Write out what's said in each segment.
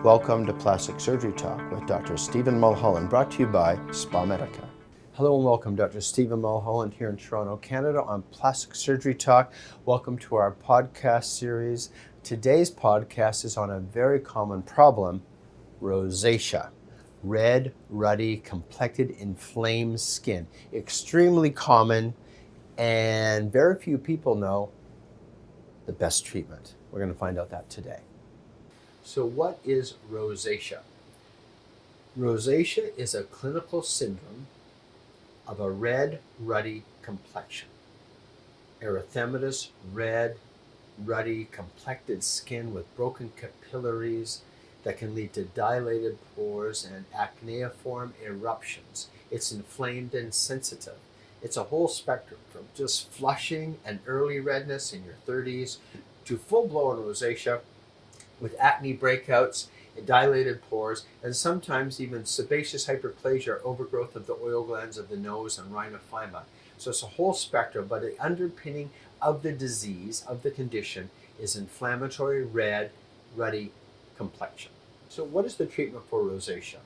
Welcome to Plastic Surgery Talk with Dr. Stephen Mulholland, brought to you by SpaMedica. Hello and welcome, Dr. Stephen Mulholland here in Toronto, Canada on Plastic Surgery Talk. Welcome to our podcast series. Today's podcast is on a very common problem, rosacea. Red, ruddy, complected, inflamed skin. Extremely common, and very few people know the best treatment. We're going to find out that today. So what is rosacea? Rosacea is a clinical syndrome of a red, ruddy complexion. Erythematous, red, ruddy, complected skin with broken capillaries that can lead to dilated pores and acneiform eruptions. It's inflamed and sensitive. It's a whole spectrum from just flushing and early redness in your 30s to full-blown rosacea with acne breakouts, dilated pores, and sometimes even sebaceous hyperplasia or overgrowth of the oil glands of the nose and rhinophyma. So it's a whole spectrum, but the underpinning of the disease, of the condition, is inflammatory, red, ruddy complexion. So what is the treatment for rosacea?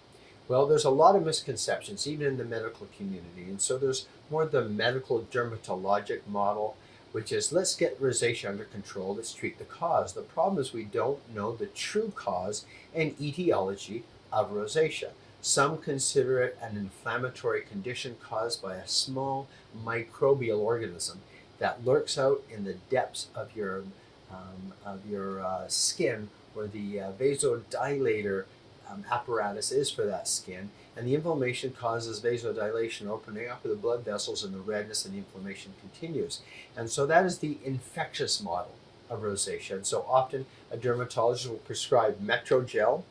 Well, there's a lot of misconceptions, even in the medical community, and so there's more the medical dermatologic model, which is let's get rosacea under control, let's treat the cause. The problem is we don't know the true cause and etiology of rosacea. Some consider it an inflammatory condition caused by a small microbial organism that lurks out in the depths of your skin, where the vasodilator apparatus is for that skin, and the inflammation causes vasodilation, opening up of the blood vessels, and the redness and the inflammation continues. And so that is the infectious model of rosacea. And so often a dermatologist will prescribe metronidazole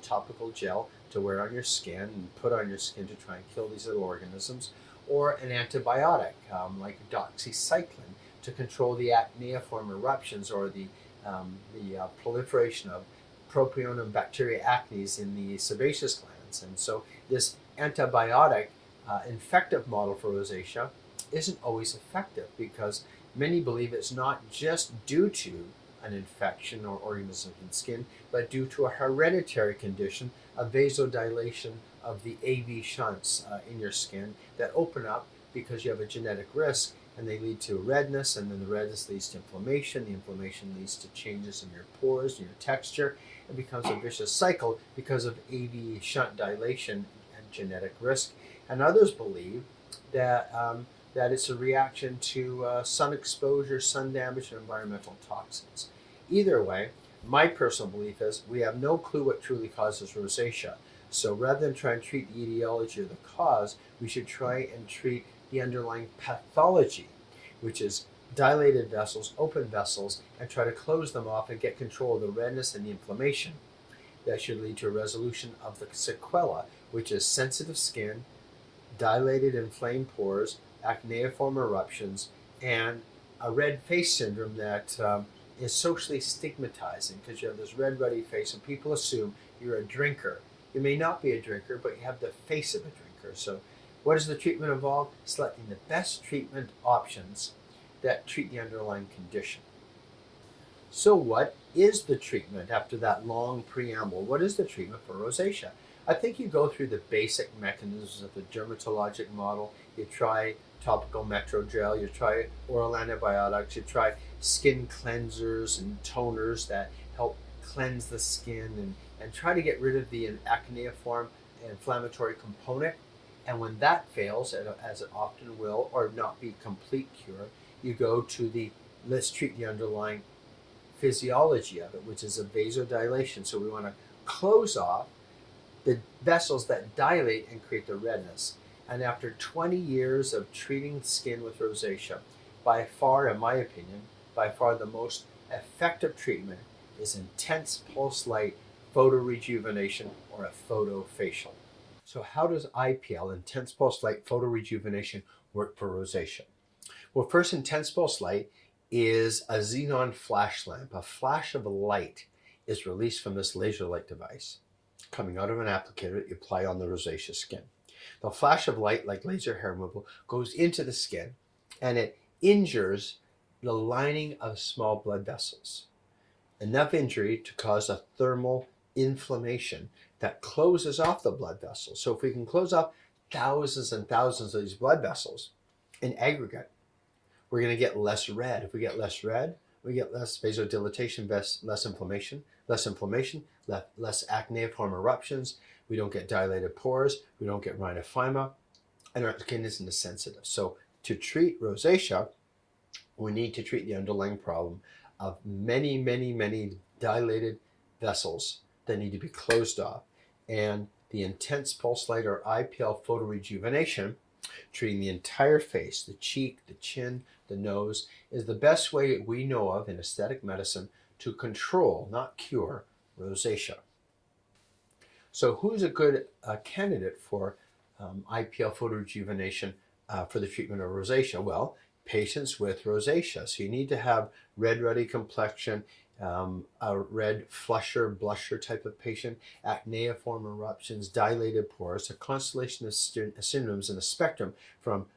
topical gel to wear on your skin and put on your skin to try and kill these little organisms, or an antibiotic like doxycycline to control the acneiform eruptions or the proliferation of propionum bacteria acnes in the sebaceous glands. And so this antibiotic infective model for rosacea isn't always effective because many believe it's not just due to an infection or organism in skin, but due to a hereditary condition, a vasodilation of the AV shunts in your skin that open up because you have a genetic risk, and they lead to redness, and then the redness leads to inflammation. The inflammation leads to changes in your pores and your texture. It becomes a vicious cycle because of AV shunt dilation and genetic risk. And others believe that that it's a reaction to sun exposure, sun damage, and environmental toxins. Either way, my personal belief is we have no clue what truly causes rosacea. So rather than try and treat the etiology or the cause, we should try and treat the underlying pathology, which is dilated vessels, open vessels, and try to close them off and get control of the redness and the inflammation. That should lead to a resolution of the sequela, which is sensitive skin, dilated inflamed pores, acneiform eruptions, and a red face syndrome that is socially stigmatizing because you have this red, ruddy face and people assume you're a drinker. You may not be a drinker, but you have the face of a drinker. So what does the treatment involve? Selecting the best treatment options that treat the underlying condition. So what is the treatment after that long preamble? What is the treatment for rosacea? I think you go through the basic mechanisms of the dermatologic model. You try topical metrogel, you try oral antibiotics, you try skin cleansers and toners that help cleanse the skin and try to get rid of the acneiform inflammatory component. And when that fails, as it often will, or not be complete cure, you go to the let's treat the underlying physiology of it, which is a vasodilation. So we want to close off the vessels that dilate and create the redness. And after 20 years of treating skin with rosacea, by far, in my opinion, by far the most effective treatment is intense pulse light photorejuvenation or a photofacial. So how does IPL, intense pulse light photorejuvenation, work for rosacea? Well, first, intense pulse light is a xenon flash lamp. A flash of light is released from this laser light device coming out of an applicator that you apply on the rosacea skin. The flash of light, like laser hair removal, goes into the skin and it injures the lining of small blood vessels. Enough injury to cause a thermal inflammation that closes off the blood vessels. So if we can close off thousands and thousands of these blood vessels in aggregate, we're going to get less red. If we get less red, we get less vasodilatation, less inflammation, less acneiform eruptions. We don't get dilated pores. We don't get rhinophyma, and our skin isn't as sensitive. So to treat rosacea, we need to treat the underlying problem of many, many, many dilated vessels that need to be closed off. And the intense pulse light, or IPL photorejuvenation, treating the entire face, the cheek, the chin, the nose, is the best way we know of in aesthetic medicine to control, not cure, rosacea. So who's a good candidate for IPL photorejuvenation for the treatment of rosacea? Well, patients with rosacea. So you need to have red, ruddy complexion, a red flusher, blusher type of patient, acneiform eruptions, dilated pores, a constellation of symptoms in a spectrum from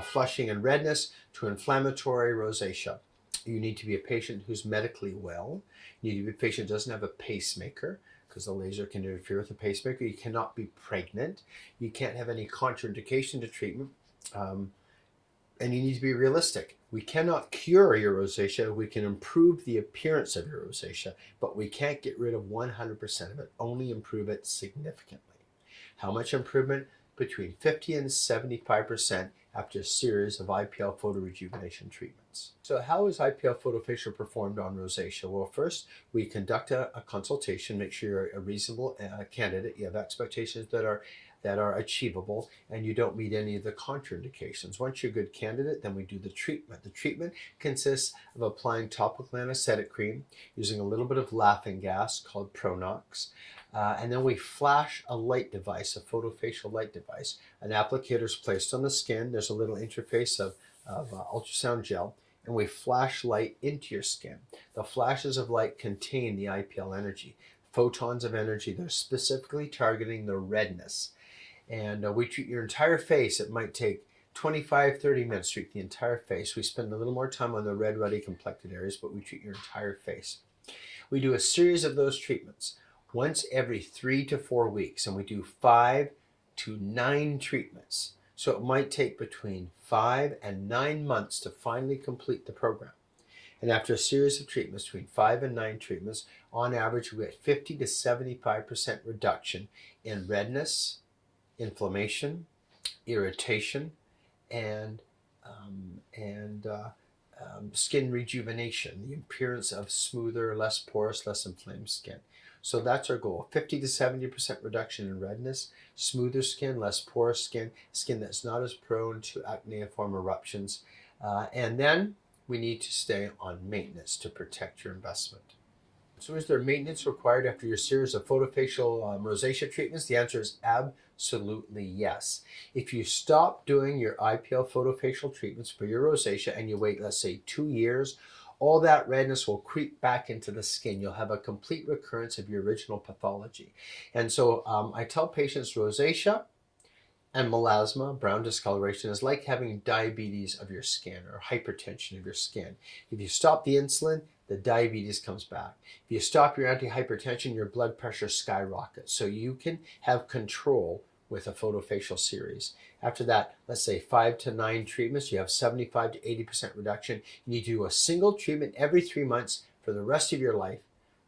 flushing and redness to inflammatory rosacea. You need to be a patient who's medically well. You need to be a patient who doesn't have a pacemaker, because the laser can interfere with the pacemaker. You cannot be pregnant. You can't have any contraindication to treatment. And you need to be realistic. We cannot cure your rosacea. We can improve the appearance of your rosacea, but we can't get rid of 100% of it, only improve it significantly. How much improvement? Between 50 and 75% after a series of IPL photorejuvenation treatments. So how is IPL photofacial performed on rosacea? Well, first, we conduct a consultation, make sure you're a reasonable candidate, you have expectations that are achievable, and you don't meet any of the contraindications. Once you're a good candidate, then we do the treatment. The treatment consists of applying topical anesthetic cream, using a little bit of laughing gas called Pronox, and then we flash a light device, a photofacial light device. An applicator is placed on the skin. There's a little interface of ultrasound gel, and we flash light into your skin. The flashes of light contain the IPL energy, photons of energy. They're specifically targeting the redness. And we treat your entire face. It might take 25, 30 minutes to treat the entire face. We spend a little more time on the red, ruddy complected areas, but we treat your entire face. We do a series of those treatments once every 3 to 4 weeks, and we do 5 to 9 treatments. So it might take between 5 and 9 months to finally complete the program. And after a series of treatments, between 5 and 9 treatments, on average, we get 50 to 75% reduction in redness, inflammation, irritation, and skin rejuvenation, the appearance of smoother, less porous, less inflamed skin. So that's our goal, 50 to 70% reduction in redness, smoother skin, less porous skin, skin that's not as prone to acneiform eruptions. And then we need to stay on maintenance to protect your investment. So is there maintenance required after your series of photofacial rosacea treatments? The answer is absolutely yes. If you stop doing your IPL photofacial treatments for your rosacea and you wait, let's say, 2 years, all that redness will creep back into the skin. You'll have a complete recurrence of your original pathology. And so I tell patients rosacea and melasma, brown discoloration, is like having diabetes of your skin or hypertension of your skin. If you stop the insulin, the diabetes comes back. If you stop your antihypertension, your blood pressure skyrockets. So you can have control with a photofacial series. After that, let's say 5 to 9 treatments, you have 75 to 80% reduction. You need to do a single treatment every 3 months for the rest of your life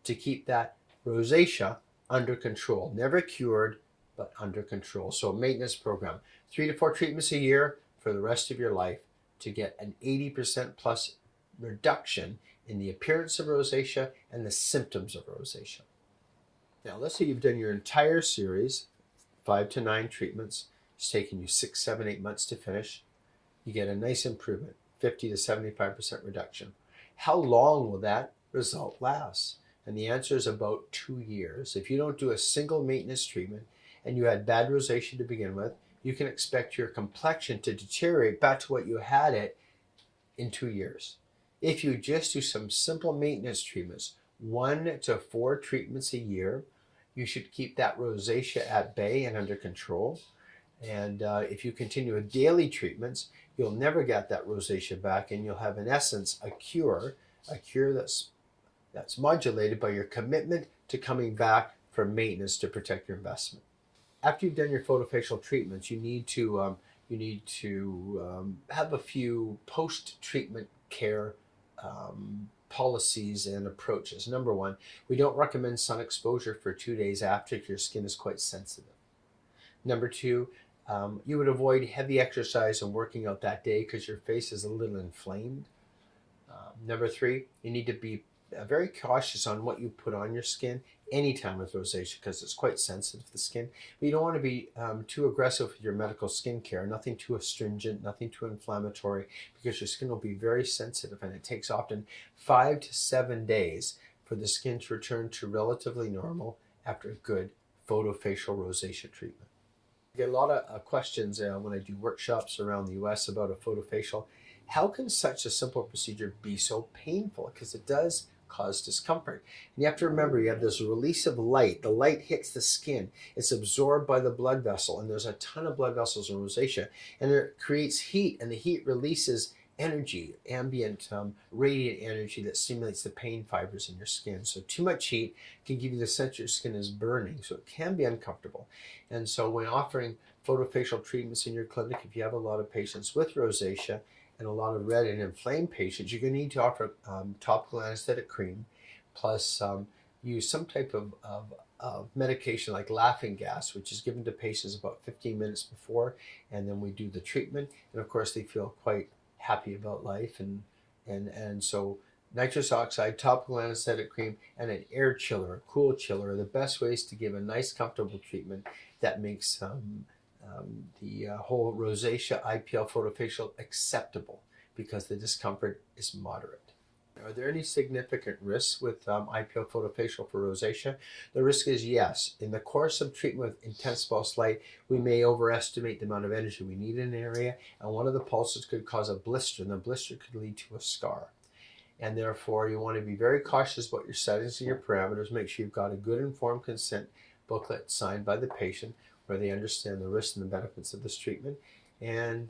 to keep that rosacea under control. Never cured, but under control. So a maintenance program, 3 to 4 treatments a year for the rest of your life to get an 80% plus reduction in the appearance of rosacea and the symptoms of rosacea. Now, let's say you've done your entire series, 5 to 9 treatments. It's taken you 6, 7, 8 months to finish. You get a nice improvement, 50 to 75% reduction. How long will that result last? And the answer is about 2 years. If you don't do a single maintenance treatment and you had bad rosacea to begin with, you can expect your complexion to deteriorate back to what you had it in 2 years. If you just do some simple maintenance treatments, 1 to 4 treatments a year, you should keep that rosacea at bay and under control. And if you continue with daily treatments, you'll never get that rosacea back, and you'll have, in essence, a cure that's modulated by your commitment to coming back for maintenance to protect your investment. After you've done your photofacial treatments, you need to have a few post-treatment care policies and approaches. Number one, we don't recommend sun exposure for 2 days after if your skin is quite sensitive. Number two, you would avoid heavy exercise and working out that day because your face is a little inflamed. Number three, you need to be very cautious on what you put on your skin anytime with rosacea because it's quite sensitive to the skin. But you don't want to be too aggressive with your medical skincare, nothing too astringent, nothing too inflammatory, because your skin will be very sensitive, and it takes often 5 to 7 days for the skin to return to relatively normal after a good photofacial rosacea treatment. I get a lot of questions when I do workshops around the US about a photofacial. How can such a simple procedure be so painful? Because it does cause discomfort. And you have to remember, you have this release of light. The light hits the skin. It's absorbed by the blood vessel, and there's a ton of blood vessels in rosacea, and it creates heat, and the heat releases energy, ambient radiant energy that stimulates the pain fibers in your skin. So too much heat can give you the sense your skin is burning, so it can be uncomfortable. And so when offering photofacial treatments in your clinic, if you have a lot of patients with rosacea and a lot of red and inflamed patients, you're going to need to offer topical anesthetic cream, plus use some type of medication like laughing gas, which is given to patients about 15 minutes before, and then we do the treatment, and of course they feel quite happy about life, and so nitrous oxide, topical anesthetic cream, and an air chiller, a cool chiller, are the best ways to give a nice, comfortable treatment that makes the whole rosacea IPL photofacial acceptable because the discomfort is moderate. Are there any significant risks with IPL photofacial for rosacea? The risk is yes. In the course of treatment with intense pulse light, we may overestimate the amount of energy we need in an area, and one of the pulses could cause a blister, and the blister could lead to a scar. And therefore, you want to be very cautious about your settings and your parameters. Make sure you've got a good informed consent booklet signed by the patient where they understand the risks and the benefits of this treatment. And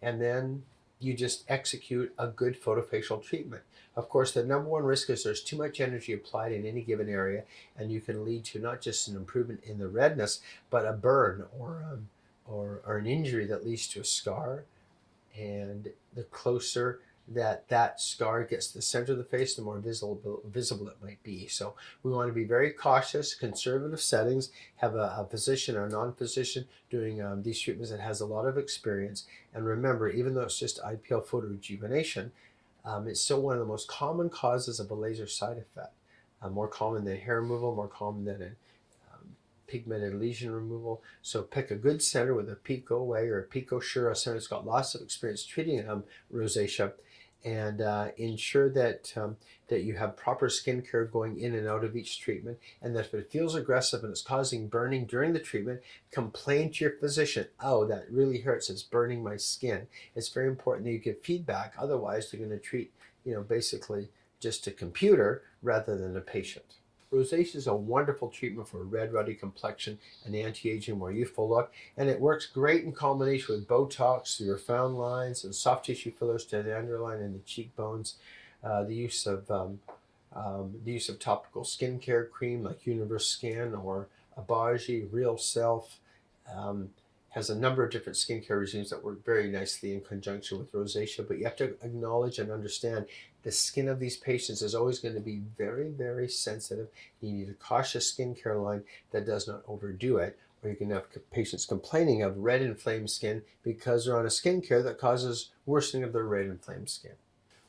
then you just execute a good photofacial treatment. Of course, the number one risk is there's too much energy applied in any given area, and you can lead to not just an improvement in the redness, but a burn or an injury that leads to a scar. And the closer that scar gets to the center of the face, the more visible it might be. So we want to be very cautious, conservative settings, have a physician or a non-physician doing these treatments that has a lot of experience. And remember, even though it's just IPL photorejuvenation, it's still one of the most common causes of a laser side effect. More common than hair removal, more common than a pigmented lesion removal. So pick a good center with a Pico Away or a Pico Sure, a center that's got lots of experience treating rosacea, and ensure that you have proper skincare going in and out of each treatment, and that if it feels aggressive and it's causing burning during the treatment, complain to your physician. Oh, that really hurts, it's burning my skin. It's very important that you give feedback, otherwise they're going to treat, basically just a computer rather than a patient. Rosacea is a wonderful treatment for a red, ruddy complexion, an anti-aging, more youthful look, and it works great in combination with Botox, the refound lines, and soft tissue fillers to the underline and the cheekbones. The use of topical skincare cream like Universe Skin or Abaji, Real Self, has a number of different skincare regimes that work very nicely in conjunction with rosacea, but you have to acknowledge and understand the skin of these patients is always going to be very, very sensitive. You need a cautious skincare line that does not overdo it, or you can have patients complaining of red inflamed skin because they're on a skincare that causes worsening of their red inflamed skin.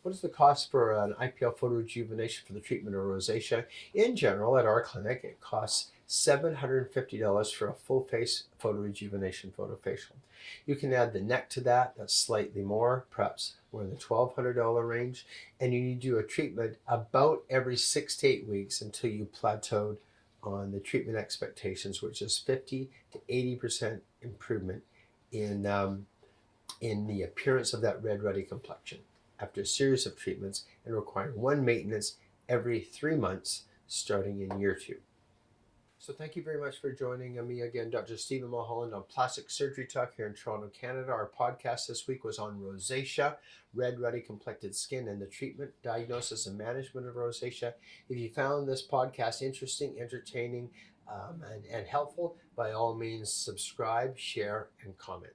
What is the cost for an IPL photorejuvenation for the treatment of rosacea? In general, at our clinic, it costs $750 for a full face photorejuvenation photofacial. You can add the neck to that, that's slightly more, perhaps we're in the $1,200 range, and you need to do a treatment about every 6 to 8 weeks until you plateaued on the treatment expectations, which is 50 to 80% improvement in the appearance of that red, ruddy complexion after a series of treatments, and requiring one maintenance every 3 months starting in year 2. So thank you very much for joining me again, Dr. Stephen Mulholland on Plastic Surgery Talk here in Toronto, Canada. Our podcast this week was on rosacea, red, ruddy, complected skin, and the treatment, diagnosis, and management of rosacea. If you found this podcast interesting, entertaining, and helpful, by all means subscribe, share, and comment.